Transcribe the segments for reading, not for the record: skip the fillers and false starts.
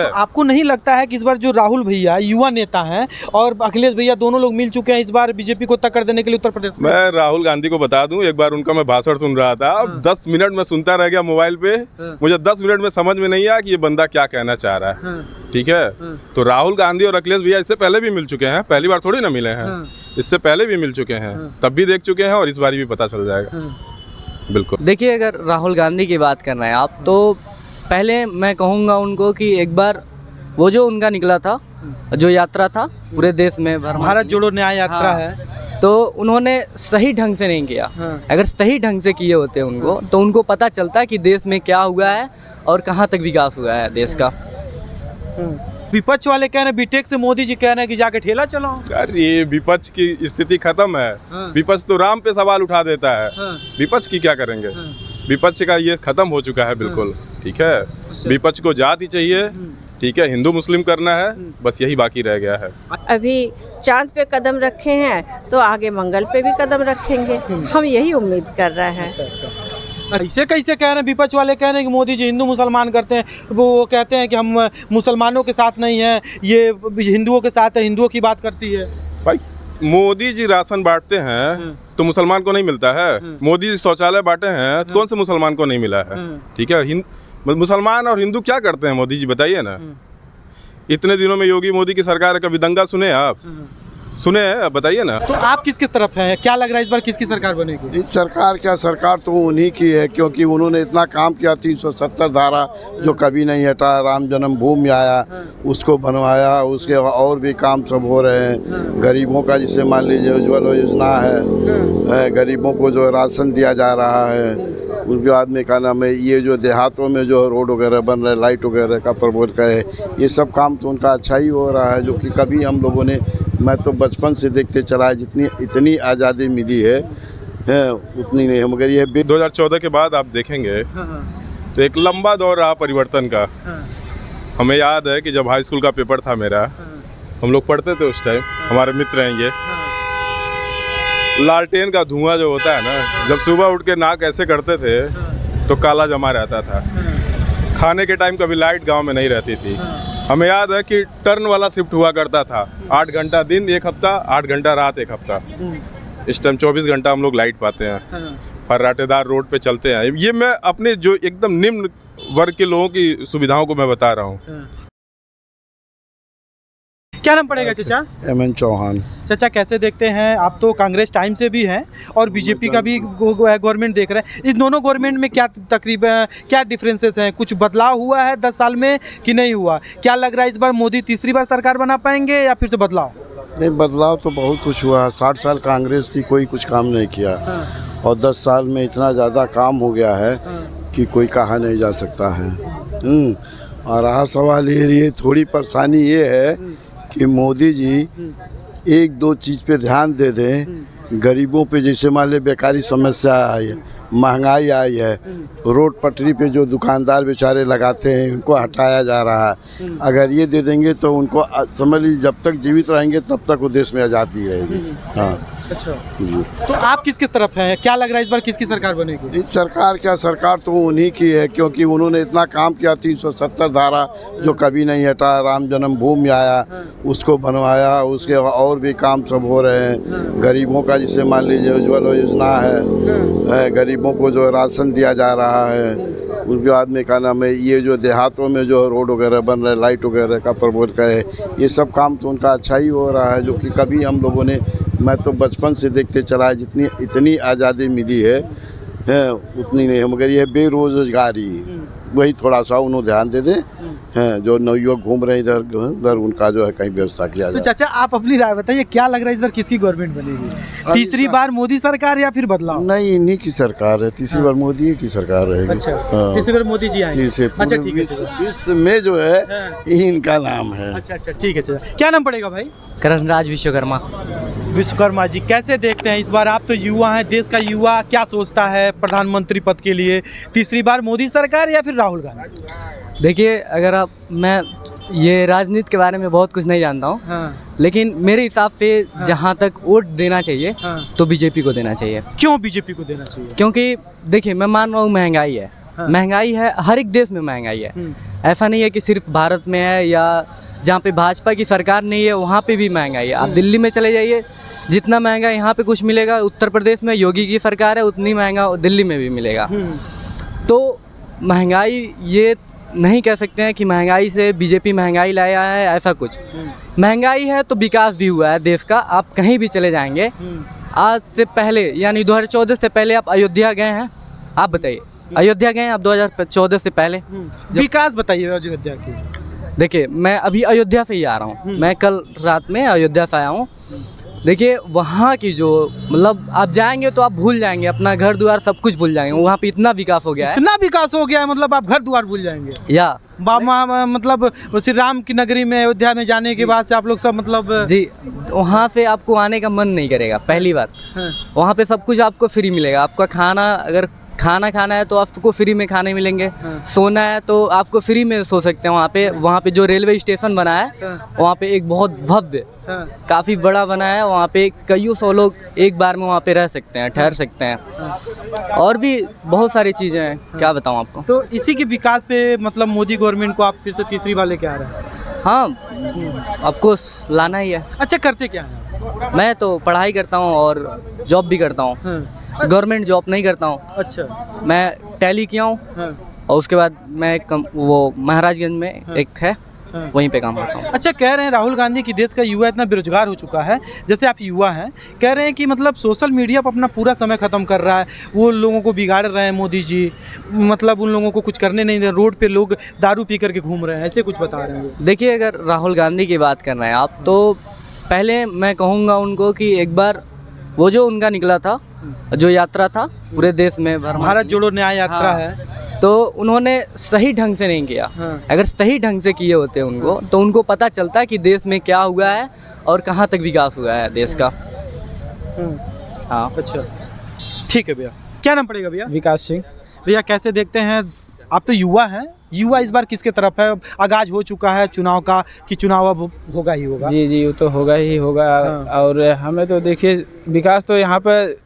तो आपको नहीं लगता है कि इस बार जो राहुल भैया युवा नेता हैं और अखिलेश भैया दोनों लोग मिल चुके हैं इस बार बीजेपी को टक्कर देने के लिए उत्तर प्रदेश में? मैं राहुल गांधी को बता दूं, एक बार उनका मैं भाषण सुन रहा था, अब 10 मिनट में सुनता रह गया मोबाइल पे। मुझे 10 मिनट में समझ में नहीं आया कि ये बंदा क्या कहना चाह रहा है। ठीक है, तो राहुल गांधी और अखिलेश भैया इससे पहले भी मिल चुके हैं, पहली बार थोड़ी ना मिले हैं, इससे पहले भी मिल चुके हैं, तब भी देख चुके हैं और इस बार भी पता चल जाएगा। बिल्कुल। देखिए, अगर राहुल गांधी की बात करना है आप, तो पहले मैं कहूँगा उनको कि एक बार वो जो उनका निकला था, जो यात्रा था पूरे देश में, भारत जोड़ो न्याय यात्रा है, तो उन्होंने सही ढंग से नहीं किया। अगर सही ढंग से किए होते उनको, तो उनको पता चलता कि देश में क्या हुआ है और कहाँ तक विकास हुआ है देश का। विपक्ष वाले कह रहे हैं बीटेक से मोदी जी कह रहे हैं कि जाके ठेला चलाओ। अरे विपक्ष की स्थिति खत्म है। विपक्ष तो राम पे सवाल उठा देता है, विपक्ष की क्या करेंगे? विपक्ष का ये खत्म हो चुका है बिल्कुल। ठीक है, विपक्ष को जाति चाहिए, ठीक है, हिंदू मुस्लिम करना है, बस यही बाकी रह गया है। अभी चांद पे कदम रखे हैं तो आगे मंगल पे भी कदम रखेंगे, हम यही उम्मीद कर रहे हैं। ऐसे कैसे कह रहे हैं? विपक्ष वाले कह रहे हैं कि मोदी जी हिंदू मुसलमान करते हैं, वो कहते हैं कि हम मुसलमानों के साथ नहीं हैं, ये हिंदुओं के साथ है, हिंदुओं की बात करती है। भाई मोदी जी राशन बांटते हैं तो मुसलमान को नहीं मिलता है, मोदी जी शौचालय बांटे हैं तो कौन से मुसलमान को नहीं मिला है? ठीक है, मुसलमान और हिंदू क्या करते हैं मोदी जी बताइए ना। इतने दिनों में योगी मोदी की सरकार है, कभी दंगा सुने आप? सुने हैं? बताइए ना। तो आप किसकी तरफ हैं? क्या लग रहा है इस बार किसकी सरकार बनेगी? इस सरकार क्या, सरकार तो उन्हीं की है, क्योंकि उन्होंने इतना काम किया। 370 धारा जो कभी नहीं हटा, राम जन्मभूमि आया उसको बनवाया, उसके और भी काम सब हो रहे हैं। गरीबों का जैसे मान लीजिए उज्ज्वल योजना है, गरीबों को जो राशन दिया जा रहा है। उसके बाद में क्या नाम है, ये जो देहातों में जो रोड वगैरह बन रहे, लाइट वगैरह का प्रमोट करे, ये सब काम तो उनका अच्छा ही हो रहा है, जो कि कभी हम लोगों ने, मैं तो बचपन से देखते चला है, जितनी इतनी आज़ादी मिली है उतनी नहीं है। मगर ये 2014 के बाद आप देखेंगे तो एक लंबा दौर रहा परिवर्तन का। हमें याद है कि जब हाई स्कूल का पेपर था मेरा, हम लोग पढ़ते थे उस टाइम, हमारे मित्र हैं ये, लालटेन का धुआं जो होता है ना, जब सुबह उठ के नाक ऐसे करते थे तो काला जमा रहता था। खाने के टाइम कभी लाइट गांव में नहीं रहती थी। हमें याद है कि टर्न वाला शिफ्ट हुआ करता था, 8 घंटा दिन एक हफ्ता, 8 घंटा रात एक हफ्ता। इस टाइम 24 घंटा हम लोग लाइट पाते हैं, फर्राटेदार रोड पे चलते हैं। ये मैं अपने जो एकदम निम्न वर्ग के लोगों की सुविधाओं को मैं बता रहा हूँ। क्या नाम पड़ेगा चाचा? एमएन चौहान। चाचा कैसे देखते हैं आप? तो कांग्रेस टाइम से भी हैं और बीजेपी का भी गवर्नमेंट देख रहे हैं, इस दोनों गवर्नमेंट में क्या तकरीबन क्या डिफरेंसेस हैं? कुछ बदलाव हुआ है 10 साल में कि नहीं हुआ? क्या लग रहा है इस बार मोदी तीसरी बार सरकार बना पाएंगे या फिर तो बदलाव? नहीं, बदलाव तो बहुत कुछ हुआ है। 60 साल कांग्रेस थी, कोई कुछ काम नहीं किया, और 10 साल में इतना ज़्यादा काम हो गया है कि कोई कहा नहीं जा सकता है। और रहा सवाल ये थोड़ी परेशानी ये है कि मोदी जी एक दो चीज़ पे ध्यान दे दें, गरीबों पे, जैसे मान लीजिए बेकारी समस्या आई है, महंगाई आई है, रोड पटरी पे जो दुकानदार बेचारे लगाते हैं उनको हटाया जा रहा है। अगर ये दे देंगे तो उनको समझ लीजिए जब तक जीवित रहेंगे तब तक वो देश में आज़ादी रहेगी। हाँ, अच्छा जी। तो आप किस तरफ हैं? क्या लग रहा है इस बार किसकी सरकार बनेगी? इस सरकार क्या, सरकार तो उन्हीं की है, क्योंकि उन्होंने इतना काम किया। 370 धारा जो कभी नहीं हटा, राम जन्मभूमि आया उसको बनवाया, उसके और भी काम सब हो रहे हैं। गरीबों का जैसे मान लीजिए उज्ज्वल योजना है, गरीबों को जो राशन दिया जा रहा है। उसके बाद में क्या नाम है, ये जो देहातों में जो रोड वगैरह बन रहे, लाइट वगैरह का प्रमोट करे, ये सब काम तो उनका अच्छा ही हो रहा है, जो कि कभी हम लोगों ने, मैं तो बचपन से देखते चला है, जितनी इतनी आज़ादी मिली है उतनी नहीं है। मगर ये बेरोजगारी, वही थोड़ा सा उन्होंने ध्यान दे दें, हैं जो नवयुवक घूम रहे इधर उधर, उनका जो है कहीं व्यवस्था किया जाए। तो चाचा आप अपनी राय बताइए, क्या लग रहा है इस बार किसकी गवर्नमेंट बनेगी? तीसरी बार मोदी सरकार या फिर बदलाव? नहीं, इन्हीं की सरकार है, तीसरी बार मोदी की सरकार रहेगी। अच्छा, तीसरी बार मोदी जी आएंगे। अच्छा ठीक है, इसमें जो है इनका नाम है। अच्छा ठीक है चाचा। क्या नाम पड़ेगा भाई? करणराज विश्वकर्मा। विश्वकर्मा जी, कैसे देखते हैं इस बार? आप तो युवा हैं, देश का युवा क्या सोचता है प्रधानमंत्री पद के लिए? तीसरी बार मोदी सरकार या फिर राहुल गांधी? देखिए, अगर आप, मैं ये राजनीति के बारे में बहुत कुछ नहीं जानता हूँ, लेकिन मेरे हिसाब से जहाँ तक वोट देना चाहिए तो बीजेपी को देना चाहिए। क्यों बीजेपी को देना चाहिए? क्योंकि देखिए, मैं मान रहा हूँ महंगाई है, महंगाई है, हर एक देश में महंगाई है। ऐसा नहीं है कि सिर्फ भारत में है या जहाँ पे भाजपा की सरकार नहीं है वहाँ पे भी महंगाई है। आप दिल्ली में चले जाइए, जितना महंगा यहाँ पे कुछ मिलेगा उत्तर प्रदेश में योगी की सरकार है उतनी महंगा दिल्ली में भी मिलेगा। तो महंगाई ये नहीं कह सकते हैं कि महंगाई से बीजेपी महंगाई लाया है, ऐसा कुछ। महंगाई है तो विकास भी हुआ है देश का। आप कहीं भी चले जाएंगे, आज से पहले यानी 2014 से पहले आप अयोध्या गए हैं? आप बताइए, अयोध्या गए हैं आप 2014 से पहले? विकास बताइए अयोध्या की। देखिए मैं अभी अयोध्या से ही आ रहा हूँ, मैं कल रात में अयोध्या से आया हूँ। देखिए वहाँ की जो मतलब आप जाएंगे तो आप भूल जाएंगे, अपना घर द्वार सब कुछ भूल जाएंगे। वहाँ पे इतना विकास हो गया है, इतना विकास हो गया है, मतलब आप घर द्वार भूल जाएंगे या मतलब श्री राम की नगरी में अयोध्या में जाने के बाद से आप लोग सब मतलब जी वहाँ से आपको आने का मन नहीं करेगा। पहली बात, वहाँ पे सब कुछ आपको फ्री मिलेगा। आपका खाना, अगर खाना खाना है तो आपको फ्री में खाने मिलेंगे, सोना है तो आपको फ्री में सो सकते हैं। वहाँ पे जो रेलवे स्टेशन बना है वहाँ पे एक बहुत भव्य काफ़ी बड़ा बना है, वहाँ पे कईयों सौ लोग एक बार में वहाँ पे रह सकते हैं, ठहर सकते हैं। और भी बहुत सारी चीज़ें हैं, क्या बताऊँ आपको। तो इसी के विकास पे मतलब मोदी गवर्नमेंट को आप फिर से तीसरी बार लेके आ रहे हैं? हाँ आपको लाना ही है। अच्छा, करते क्या है? मैं तो पढ़ाई करता हूँ और जॉब भी करता हूँ। गवर्नमेंट जॉब नहीं करता हूँ। अच्छा। मैं टैली किया हूँ और उसके बाद मैं वो महाराजगंज में एक है वहीं पे काम करता हूँ। अच्छा, कह रहे हैं राहुल गांधी की देश का युवा इतना बेरोजगार हो चुका है, जैसे आप युवा हैं, कह रहे हैं कि मतलब सोशल मीडिया पर अपना पूरा समय ख़त्म कर रहा है, वो लोगों को बिगाड़ रहे हैं मोदी जी, मतलब उन लोगों को कुछ करने नहीं दे रहे, रोड पे लोग दारू पी करके घूम रहे हैं, ऐसे कुछ बता रहे हैं। देखिए अगर राहुल गांधी की बात कर रहे हैं आप, तो पहले मैं कहूँगा उनको कि एक बार वो जो उनका निकला था, जो यात्रा था पूरे देश में, भारत जोड़ो न्याय यात्रा है, तो उन्होंने सही ढंग से नहीं किया। अगर सही ढंग से किए होते उनको तो उनको पता चलता कि देश में क्या हुआ है और कहाँ तक विकास हुआ है देश का। हाँ अच्छा, ठीक है भैया। क्या नाम पड़ेगा भैया? विकास सिंह। भैया कैसे देखते हैं, आप तो युवा हैं, युवा इस बार किसके तरफ है? आगाज हो चुका है चुनाव का कि चुनाव अब होगा ही होगा? जी वो तो होगा ही होगा। और हमें तो देखिए विकास तो यहाँ पर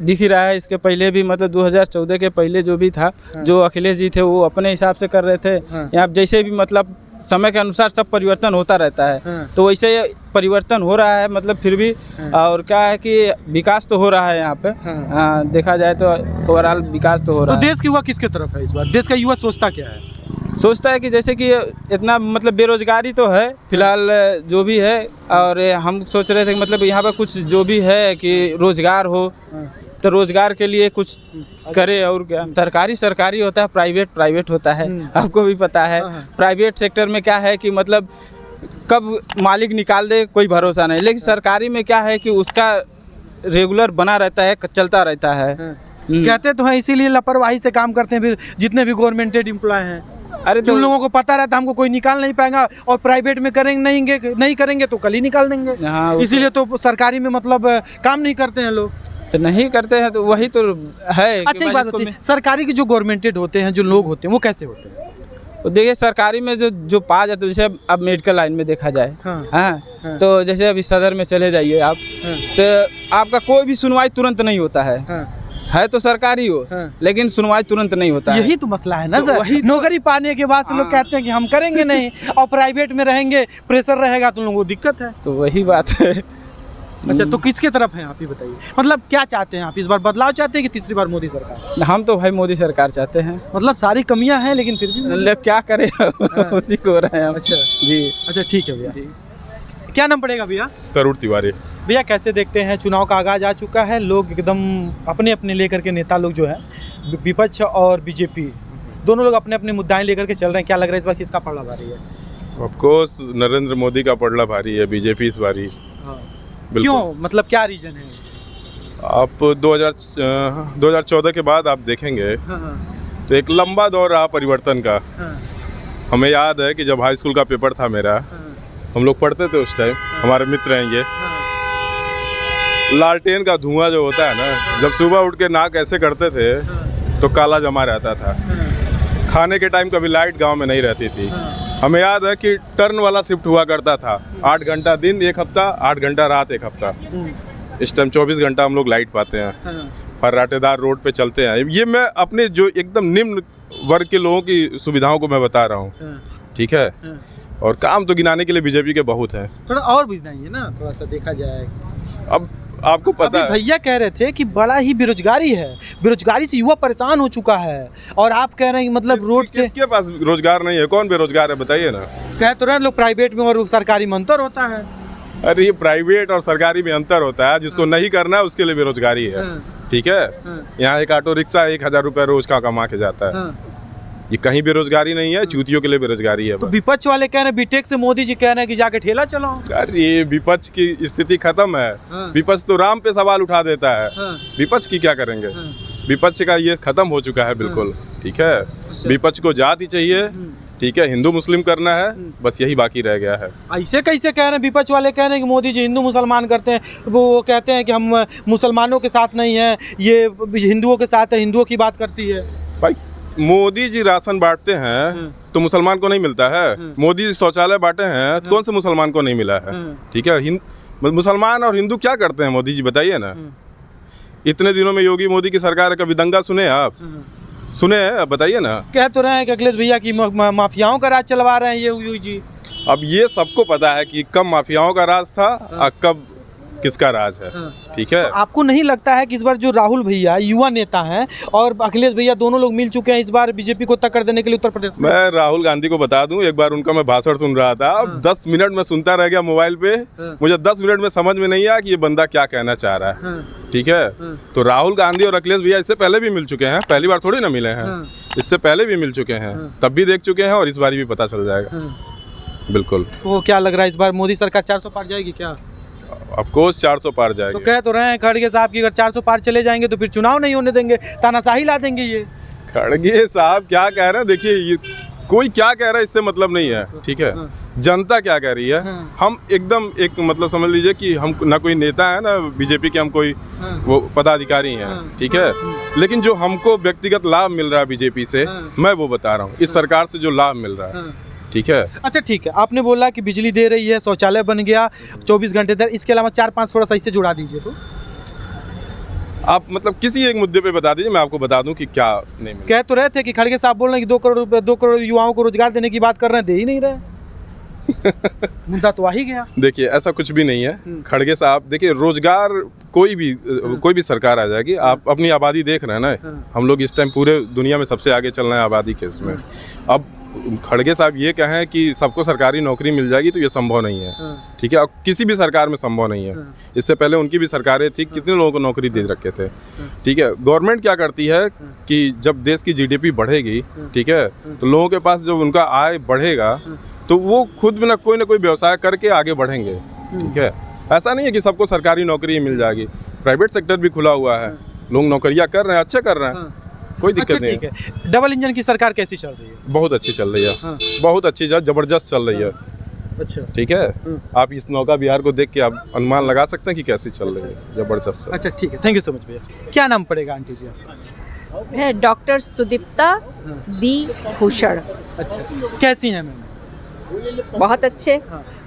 दिख ही रहा है। इसके पहले भी मतलब 2014 के पहले जो भी था, जो अखिलेश जी थे वो अपने हिसाब से कर रहे थे। यहाँ जैसे भी मतलब समय के अनुसार सब परिवर्तन होता रहता है, तो वैसे परिवर्तन हो रहा है मतलब फिर भी। और क्या है कि विकास तो हो रहा है यहाँ पे, देखा जाए तो ओवरऑल विकास तो हो रहा है। तो देश के युवा किसके तरफ है इस बार? देश का युवा सोचता क्या है? सोचता है कि जैसे कि इतना मतलब बेरोजगारी तो है फिलहाल जो भी है, और हम सोच रहे थे कि मतलब यहाँ पर कुछ जो भी है कि रोजगार हो, तो रोजगार के लिए कुछ करे। और क्या, सरकारी होता है, प्राइवेट होता है, आपको भी पता है। प्राइवेट सेक्टर में क्या है कि मतलब कब मालिक निकाल दे कोई भरोसा नहीं, लेकिन सरकारी में क्या है कि उसका रेगुलर बना रहता है, चलता रहता है। कहते तो हैं इसीलिए लापरवाही से काम करते हैं फिर जितने भी गवर्नमेंटेड एम्प्लॉय हैं। अरे तो उन लोगों को पता रहता है हमको कोई निकाल नहीं पाएगा, और प्राइवेट में करेंगे नहीं करेंगे तो कल ही निकाल देंगे। हाँ, इसीलिए तो सरकारी में मतलब काम नहीं करते हैं लोग, तो नहीं करते हैं, तो वही तो है। अच्छा, एक बात होती है, सरकारी के जो गवर्नमेंटेड होते हैं, जो लोग होते हैं, वो कैसे होते हैं? तो देखिए सरकारी में जो पा जाते, जैसे अब मेडिकल लाइन में देखा जाए, हाँ, तो जैसे अभी सदर में चले जाइए आप, तो आपका कोई भी सुनवाई तुरंत नहीं होता है तो सरकारी हो, लेकिन सुनवाई तुरंत नहीं होता है। यही तो मसला है ना सर। वही नौकरी पाने के बाद से लोग कहते हैं कि हम करेंगे नहीं, और प्राइवेट में रहेंगे, प्रेशर रहेगा तो लोगों को दिक्कत है। तो वही बात है। अच्छा, तो किसके तरफ हैं आप ही बताइए, मतलब क्या चाहते हैं आप? इस बार बदलाव चाहते हैं कि तीसरी बार मोदी सरकार? हम तो भाई मोदी सरकार चाहते हैं। मतलब सारी कमियां हैं लेकिन फिर भी मतलब क्या करें, उसी को हो रहे हैं हम। अच्छा जी, अच्छा, ठीक है भैया। क्या नाम पड़ेगा भैया? तरुण तिवारी। भैया कैसे देखते हैं, चुनाव का आगाज आ चुका है, लोग एकदम अपने अपने लेकर के नेता लोग जो है, विपक्ष और बीजेपी दोनों लोग अपने अपने मुद्दाएं लेकर के चल रहे हैं, क्या लग रहा है इस बार किसका पलड़ा भारी है? ऑफकोर्स नरेंद्र मोदी का पलड़ा भारी है, बीजेपी इस बारी। क्यों, मतलब क्या रीजन है? आप 2014 के बाद आप देखेंगे तो एक लंबा दौर रहा परिवर्तन का। हमें याद है कि जब हाई स्कूल का पेपर था मेरा, हम लोग पढ़ते थे उस टाइम, हमारे मित्र हैं ये, लालटेन का धुआं जो होता है ना, जब सुबह उठ के नाक ऐसे करते थे तो काला जमा रहता था। खाने के टाइम कभी लाइट गांव में नहीं रहती थी। हमें याद है कि टर्न वाला शिफ्ट हुआ करता था, 8 घंटा दिन एक हफ्ता, 8 घंटा रात एक हफ्ता। इस टाइम 24 घंटा हम लोग लाइट पाते हैं। फर्राटेदार रोड पे चलते हैं। ये मैं अपने जो एकदम निम्न वर्ग के लोगों की सुविधाओं को मैं बता रहा हूँ, ठीक है। और काम तो गिनाने के लिए बीजेपी के बहुत हैं। थोड़ा और भी नहीं है ना, थोड़ा सा देखा जाए। अब आपको पता है, भैया कह रहे थे कि बड़ा ही बेरोजगारी है, बेरोजगारी से युवा परेशान हो चुका है, और आप कह रहे हैं कि मतलब रोड से किसके पास रोजगार नहीं है? कौन बेरोजगार है बताइए ना। कह तो रहे लोग प्राइवेट में और सरकारी में अंतर होता है। अरे ये प्राइवेट और सरकारी में अंतर होता है, जिसको नहीं करना है उसके लिए बेरोजगारी है, ठीक है। यहाँ एक ऑटो रिक्शा 1000 रुपये रोज का कमा के जाता है। ये कहीं बेरोजगारी नहीं है, चूतियों के लिए बेरोजगारी है। तो विपक्ष वाले कह रहे हैं, बीटेक से मोदी जी कह रहे हैं कि जाके ठेला चलाओ। अरे विपक्ष की स्थिति खत्म है। विपक्ष तो राम पे सवाल उठा देता है, विपक्ष की क्या करेंगे? विपक्ष का ये खत्म हो चुका है बिल्कुल, ठीक है। विपक्ष को जाति चाहिए, ठीक है, हिंदू मुस्लिम करना है, बस यही बाकी रह गया है। ऐसे कैसे कह रहे हैं? विपक्ष वाले कह रहे हैं कि मोदी जी हिंदू मुसलमान करते हैं, वो कहते हैं कि हम मुसलमानों के साथ नहीं हैं, ये हिंदुओं के साथ है, हिंदुओं की बात करती है। भाई मोदी जी राशन बांटते हैं तो मुसलमान को नहीं मिलता है। मोदी जी शौचालय बांटे हैं तो कौन से मुसलमान को नहीं मिला है, ठीक है। मुसलमान और हिंदू क्या करते हैं मोदी जी बताइए ना। इतने दिनों में योगी मोदी की सरकार है, कभी दंगा सुने आप? सुने हैं? बताइए ना। कह तो रहे हैं कि अखिलेश भैया की माफियाओं का राज चलवा रहे हैं ये योगी जी। अब ये सबको पता है कि कब माफियाओं का राज था और कब किसका राज है, ठीक है। तो आपको नहीं लगता है कि इस बार जो राहुल भैया युवा नेता हैं और अखिलेश भैया दोनों लोग मिल चुके हैं इस बार बीजेपी को टक्कर देने के लिए उत्तर प्रदेश में? मैं राहुल गांधी को बता दूं, एक बार उनका मैं भाषण सुन रहा था, 10 मिनट में सुनता रह गया मोबाइल पे। मुझे 10 मिनट में समझ में नहीं आया कि ये बंदा क्या कहना चाह रहा है, ठीक है। तो राहुल गांधी और अखिलेश भैया इससे पहले भी मिल चुके हैं, पहली बार थोड़ी ना मिले हैं, इससे पहले भी मिल चुके हैं, तब भी देख चुके हैं और इस बार भी पता चल जाएगा बिल्कुल। तो क्या लग रहा है इस बार मोदी सरकार 400 पार जाएगी क्या? ऑफ कोर्स 400 पार जाएगी। तो कह तो रहे हैं खड़गे साहब की अगर 400 पार चले जाएंगे तो फिर चुनाव नहीं होने देंगे, तानाशाही ला देंगे ये। खड़गे साहब क्या कह रहे हैं? देखिए ये कोई क्या कह रहा है इससे मतलब नहीं है, ठीक है। जनता क्या कह रही है, हम एकदम एक मतलब समझ लीजिए कि हम ना कोई नेता है ना बीजेपी के, हम कोई वो पदाधिकारी हैं, ठीक है। लेकिन जो हमको व्यक्तिगत लाभ मिल रहा है बीजेपी से, मैं वो बता रहा हूँ, इस सरकार से जो लाभ मिल रहा है, ठीक है। अच्छा ठीक है, आपने बोला कि बिजली दे रही है, शौचालय बन गया 24 घंटे देर, इसके अलावा 4-5 थोड़ा सा इससे जुड़ा दीजिए। तो आप मतलब किसी एक मुद्दे पे बता दीजिए, मैं आपको बता दूं कि क्या नहीं मिला। कह तो रहे थे कि खड़गे साहब बोल रहे हैं कि 2 करोड़ युवाओं को रोजगार देने की बात कर रहे हैं, दे ही नहीं रहे। मुद्दा तो आ ही गया। देखिए ऐसा कुछ भी नहीं है खड़गे साहब। देखिए रोजगार कोई भी सरकार आ जाएगी। आप अपनी आबादी देख रहे हैं ना, हम लोग इस टाइम पूरे दुनिया में सबसे आगे चल रहे हैं आबादी के इसमें। अब खड़गे साहब ये कहें कि सबको सरकारी नौकरी मिल जाएगी तो ये संभव नहीं है, ठीक है। और किसी भी सरकार में संभव नहीं है। इससे पहले उनकी भी सरकारें थी, कितने लोगों को नौकरी दे रखे थे, ठीक है। गवर्नमेंट क्या करती है कि जब देश की जीडीपी बढ़ेगी, ठीक है, तो लोगों के पास जब उनका आय बढ़ेगा तो वो खुद भी ना कोई व्यवसाय करके आगे बढ़ेंगे, ठीक है। ऐसा नहीं है कि सबको सरकारी नौकरी मिल जाएगी, प्राइवेट सेक्टर भी खुला हुआ है, लोग नौकरियां कर रहे हैं, अच्छे कर रहे हैं, कोई दिक्कत नहीं है। डबल इंजन की सरकार कैसी चल रही है? बहुत अच्छी चल रही है, बहुत अच्छी, जबरदस्त चल रही है। अच्छा ठीक है। आप इस नौका बिहार को देख के आप अनुमान लगा सकते हैं कि कैसी चल रही है, जबरदस्त। अच्छा ठीक है, थैंक यू सो मच भैया। क्या नाम पड़ेगा आंटी जी आपका? है डॉक्टर सुदीप्ता बी भूषण। अच्छा कैसी हैं मैम? बहुत अच्छे।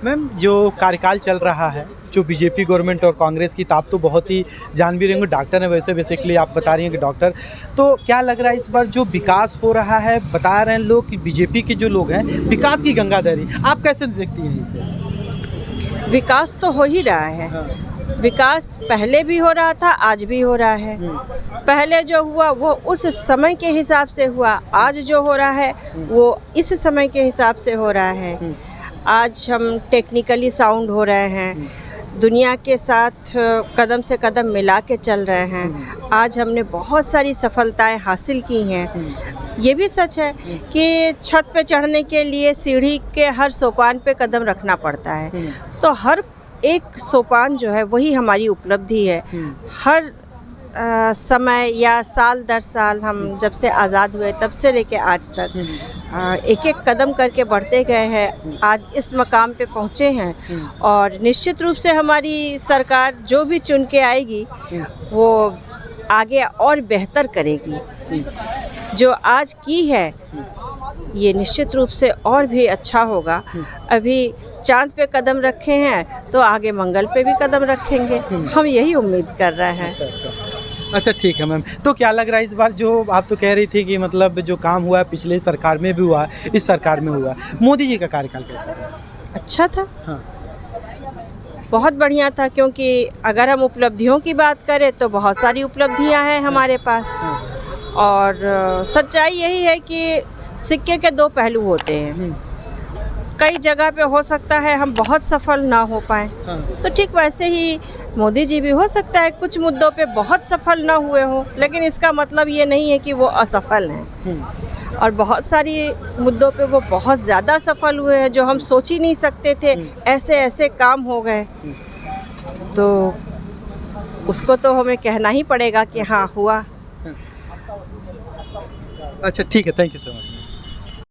मैम जो कार्यकाल चल रहा है जो बीजेपी गवर्नमेंट और कांग्रेस की, तो आप तो बहुत ही जान भी रहेंगे, डॉक्टर है वैसे बेसिकली आप बता रही हैं कि डॉक्टर, तो क्या लग रहा है इस बार जो विकास हो रहा है, बता रहे हैं लोग कि बीजेपी के जो लोग हैं विकास की गंगाधरी, आप कैसे देखती हैं इसे? विकास तो हो ही रहा है। विकास पहले भी हो रहा था, आज भी हो रहा है। पहले जो हुआ वो उस समय के हिसाब से हुआ, आज जो हो रहा है वो इस समय के हिसाब से हो रहा है। आज हम टेक्निकली साउंड हो रहे हैं, दुनिया के साथ कदम से कदम मिला के चल रहे हैं। आज हमने बहुत सारी सफलताएं हासिल की हैं। ये भी सच है कि छत पे चढ़ने के लिए सीढ़ी के हर सोपान पे कदम रखना पड़ता है, तो हर एक सोपान जो है वही हमारी उपलब्धि है। हर समय या साल दर साल हम जब से आज़ाद हुए तब से लेके आज तक एक एक कदम करके बढ़ते गए हैं, आज इस मकाम पे पहुँचे हैं। और निश्चित रूप से हमारी सरकार जो भी चुन के आएगी वो आगे और बेहतर करेगी। जो आज की है ये निश्चित रूप से और भी अच्छा होगा। अभी चांद पे कदम रखे हैं तो आगे मंगल पे भी कदम रखेंगे, हम यही उम्मीद कर रहे हैं। अच्छा ठीक है मैम। तो क्या लग रहा है इस बार, जो आप तो कह रही थी कि मतलब जो काम हुआ है पिछले सरकार में भी हुआ है, इस सरकार में हुआ है, मोदी जी का कार्यकाल कैसा रहा? अच्छा था, हाँ। बहुत बढ़िया था, क्योंकि अगर हम उपलब्धियों की बात करें तो बहुत सारी उपलब्धियां हैं हमारे पास। और सच्चाई यही है कि सिक्के के दो पहलू होते हैं। कई जगह पे हो सकता है हम बहुत सफल ना हो पाए, तो ठीक वैसे ही मोदी जी भी हो सकता है कुछ मुद्दों पे बहुत सफल ना हुए हों, लेकिन इसका मतलब ये नहीं है कि वो असफल हैं। और बहुत सारी मुद्दों पे वो बहुत ज़्यादा सफल हुए हैं, जो हम सोच ही नहीं सकते थे, ऐसे ऐसे काम हो गए। तो उसको तो हमें कहना ही पड़ेगा कि हाँ हुआ। अच्छा ठीक है, थैंक यू सो मच।